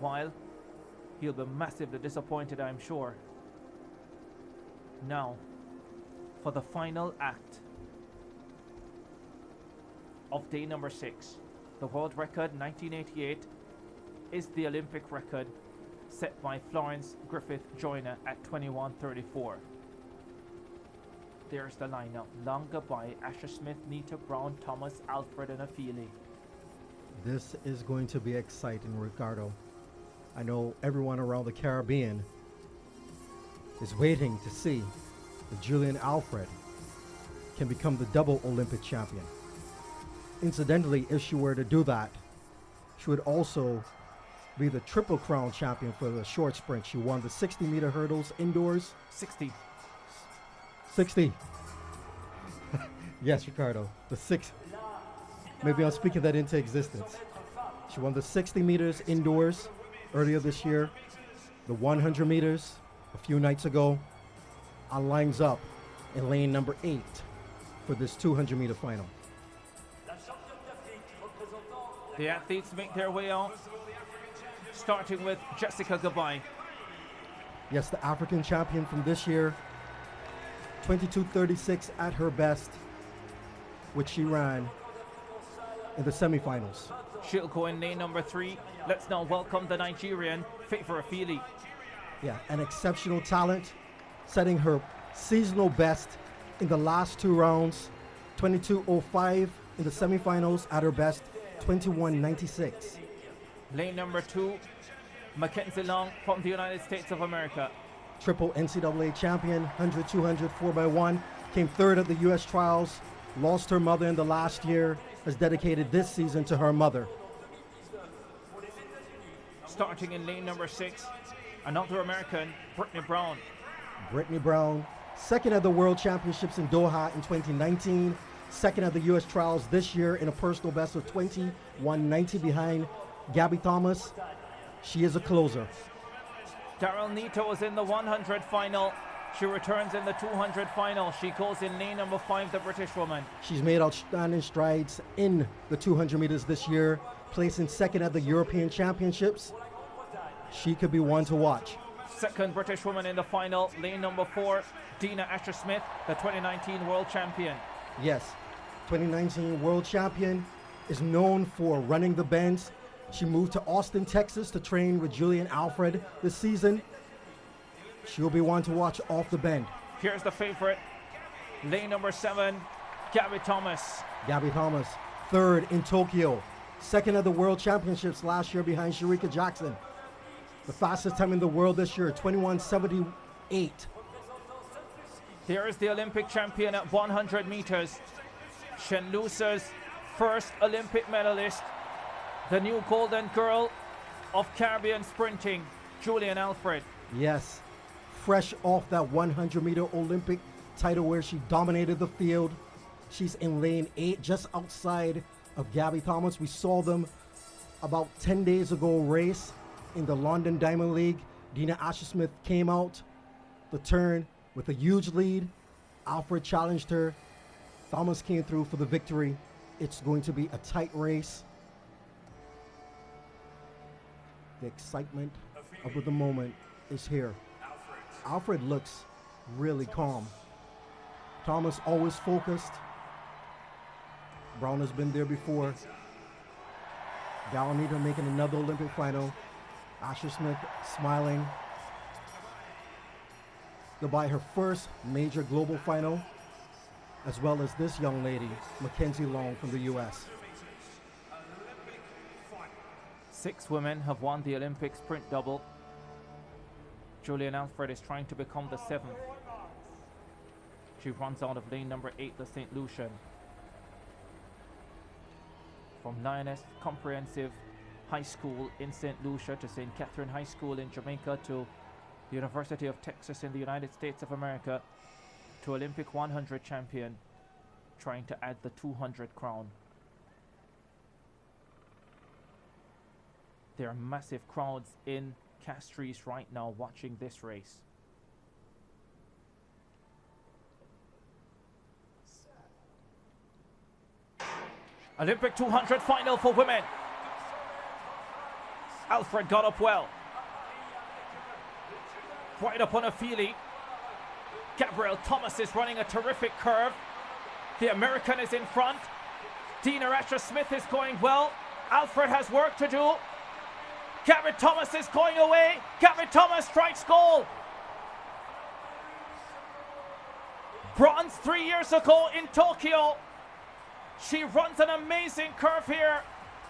while. He'll be massively disappointed, I'm sure. Now, for the final act of day number 6. The world record, 1988, is the Olympic record set by Florence Griffith Joyner at 21:34. There's the lineup. Long Gabai, Asher Smith, Nita Brown, Thomas, Alfred, and Afili. This is going to be exciting, Ricardo. I know everyone around the Caribbean is waiting to see if Julien Alfred can become the double Olympic champion. Incidentally, if she were to do that, she would also be the triple crown champion for the short sprint. She won the 60-meter hurdles indoors. 60. 60. Yes, Ricardo. The 6. Maybe I'm speaking that into existence. She won the 60 meters indoors earlier this year, the 100 meters a few nights ago, and lines up in lane number 8 for this 200-meter final. The athletes make their way out, starting with Jessica Gabai. Yes, the African champion from this year, 22:36 at her best, which she ran in the semifinals. She'll go in lane number 3. Let's now welcome the Nigerian, Faithful Afili. Yeah, an exceptional talent, setting her seasonal best in the last 2 rounds, 22:05 in the semifinals, at her best, 21:96. Lane number 2, Mackenzie Long from the United States of America. Triple NCAA champion, 100, 200, 4x1, came 3rd at the U.S. trials, lost her mother in the last year, has dedicated this season to her mother. Starting in lane number 6, another American, Brittany Brown. Brittany Brown, 2nd at the World Championships in Doha in 2019, 2nd at the U.S. trials this year in a personal best of 21:90 behind Gabby Thomas. She is a closer. Daryl Neto is in the 100 final. She returns in the 200 final. She goes in lane number 5, the British woman. She's made outstanding strides in the 200 meters this year, placing 2nd at the European Championships. She could be one to watch. Second British woman in the final, lane number 4, Dina Asher-Smith, the 2019 world champion. Yes, 2019 world champion, is known for running the bends. She moved to Austin, Texas to train with Julien Alfred this season. She'll be one to watch off the bend. Here's the favorite, lane number 7, Gabby Thomas. Gabby Thomas, 3rd in Tokyo, 2nd at the World Championships last year behind Sharika Jackson. The fastest time in the world this year, 21:78. Here is the Olympic champion at 100 meters. Lucia's first Olympic medalist, the new golden girl of Caribbean sprinting, Julien Alfred. Yes, fresh off that 100-meter Olympic title where she dominated the field. She's in lane 8, just outside of Gabby Thomas. We saw them about 10 days ago race in the London Diamond League. Dina Asher-Smith came out the turn with a huge lead. Alfred challenged her. Thomas came through for the victory. It's going to be a tight race. The excitement of the moment is here. Alfred looks really calm. Thomas always focused. Brown has been there before. Galanita making another Olympic final. Asher-Smith smiling. Goodbye, her first major global final, as well as this young lady, Mackenzie Long from the U.S. 6 women have won the Olympic sprint double. Julien Alfred is trying to become the 7th. She runs out of lane number 8, the St. Lucian. From Lioness Comprehensive High School in St. Lucia to St. Catherine High School in Jamaica to the University of Texas in the United States of America to Olympic 100 champion, trying to add the 200 crown. There are massive crowds in Castries right now watching this race. Olympic 200 final for women. Alfred got up well. Right up on a feelie. Gabrielle Thomas is running a terrific curve. The American is in front. Dina Asher-Smith is going well. Alfred has work to do. Gabby Thomas is going away. Gabby Thomas strikes goal. Bronze 3 years ago in Tokyo. She runs an amazing curve here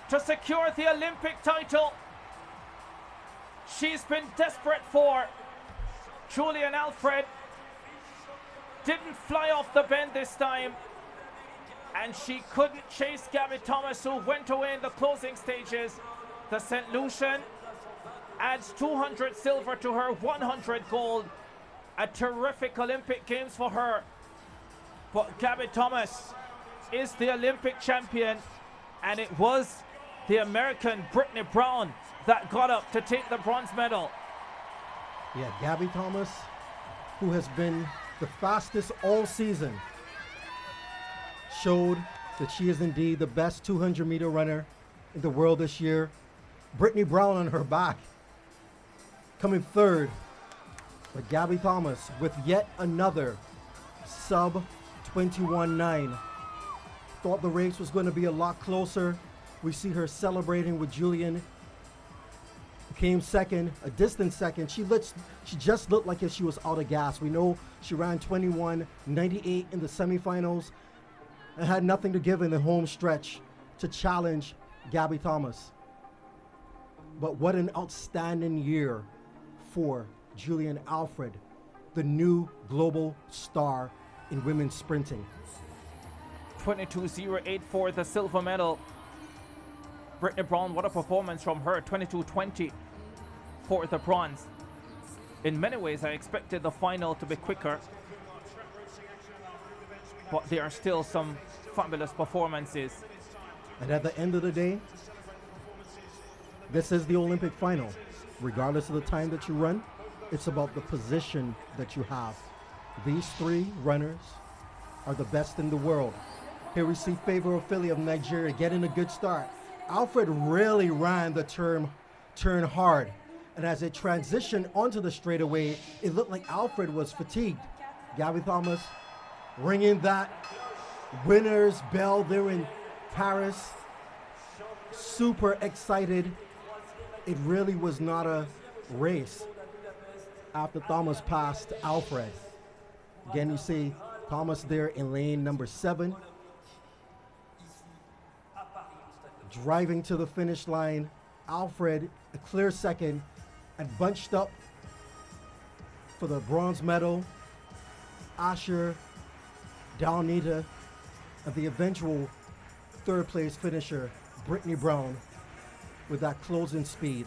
to secure the Olympic title. She's been desperate for. Julien Alfred didn't fly off the bend this time, and she couldn't chase Gabby Thomas, who went away in the closing stages. The St. Lucian adds 200 silver to her 100 gold. A terrific Olympic Games for her. But Gabby Thomas is the Olympic champion, and it was the American Brittany Brown that got up to take the bronze medal. Yeah, Gabby Thomas, who has been the fastest all season, showed that she is indeed the best 200-meter runner in the world this year. Brittany Brown on her back, coming third. But Gabby Thomas with yet another sub 21.9. Thought the race was going to be a lot closer. We see her celebrating with Julien, who came second, a distant second. She just looked like if she was out of gas. We know she ran 21.98 in the semifinals and had nothing to give in the home stretch to challenge Gabby Thomas. But what an outstanding year for Julien Alfred, the new global star in women's sprinting. 22.08 the silver medal. Brittany Brown, what a performance from her. 22.20 for the bronze. In many ways, I expected the final to be quicker, but there are still some fabulous performances. And at the end of the day, this is the Olympic final. Regardless of the time that you run, it's about the position that you have. These three runners are the best in the world. Here we see Favor Ophelia of Nigeria getting a good start. Alfred really ran the turn hard. And as it transitioned onto the straightaway, it looked like Alfred was fatigued. Gabby Thomas ringing that winner's bell there in Paris. Super excited. It really was not a race after Thomas passed Alfred. Again, you see Thomas there in lane number 7. Driving to the finish line. Alfred, a clear second, and bunched up for the bronze medal. Asher, Dalnita, and the eventual third place finisher, Brittany Brown, with that closing speed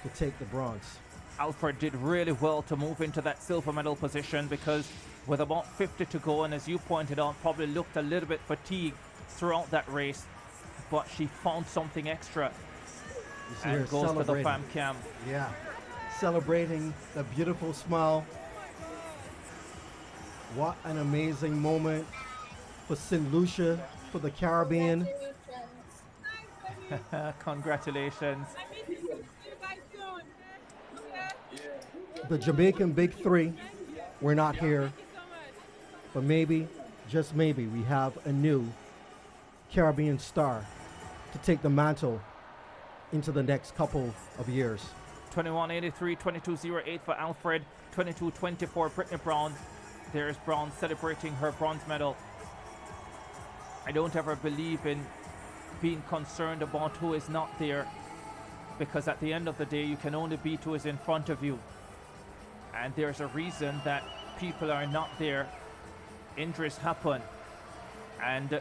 to take the bronze. Alfred did really well to move into that silver medal position, because with about 50 to go, and as you pointed out, probably looked a little bit fatigued throughout that race, but she found something extra and goes to the fam cam. Yeah, celebrating the beautiful smile. What an amazing moment for St. Lucia, for the Caribbean. Congratulations. The Jamaican Big Three, we're not here, but maybe, just maybe, we have a new Caribbean star to take the mantle into the next couple of years. 21.83, 22.08 for Alfred, 22.24 Brittany Brown. There's Brown celebrating her bronze medal. I don't ever believe in being concerned about who is not there, because at the end of the day, you can only beat who is in front of you. And there's a reason that people are not there. Injuries happen, and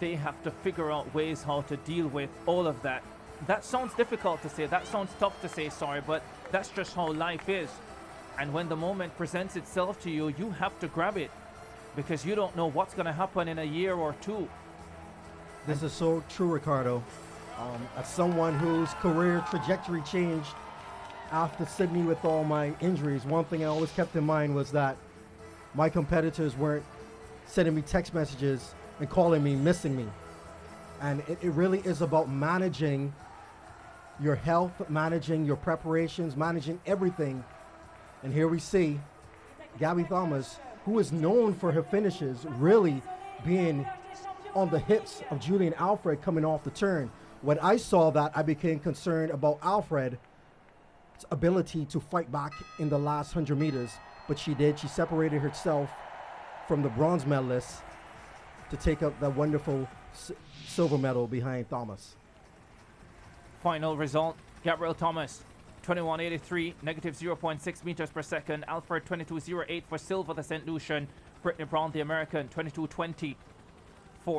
they have to figure out ways how to deal with all of that. That sounds difficult to say, that sounds tough to say, sorry, but that's just how life is. And when the moment presents itself to you, you have to grab it, because you don't know what's going to happen in a year or two. This is so true, Ricardo. As someone whose career trajectory changed after Sydney with all my injuries, one thing I always kept in mind was that my competitors weren't sending me text messages and calling me, missing me. And it really is about managing your health, managing your preparations, managing everything. And here we see Gabby Thomas, who is known for her finishes, really being on the hips of Julien Alfred coming off the turn. When I saw that, I became concerned about Alfred's ability to fight back in the last 100 meters, but she did. She separated herself from the bronze medalist to take up that wonderful silver medal behind Thomas. Final result, Gabrielle Thomas, 21.83, negative 0.6 meters per second. Alfred, 22.08 for silver, the St. Lucian. Brittany Brown, the American, 22.20.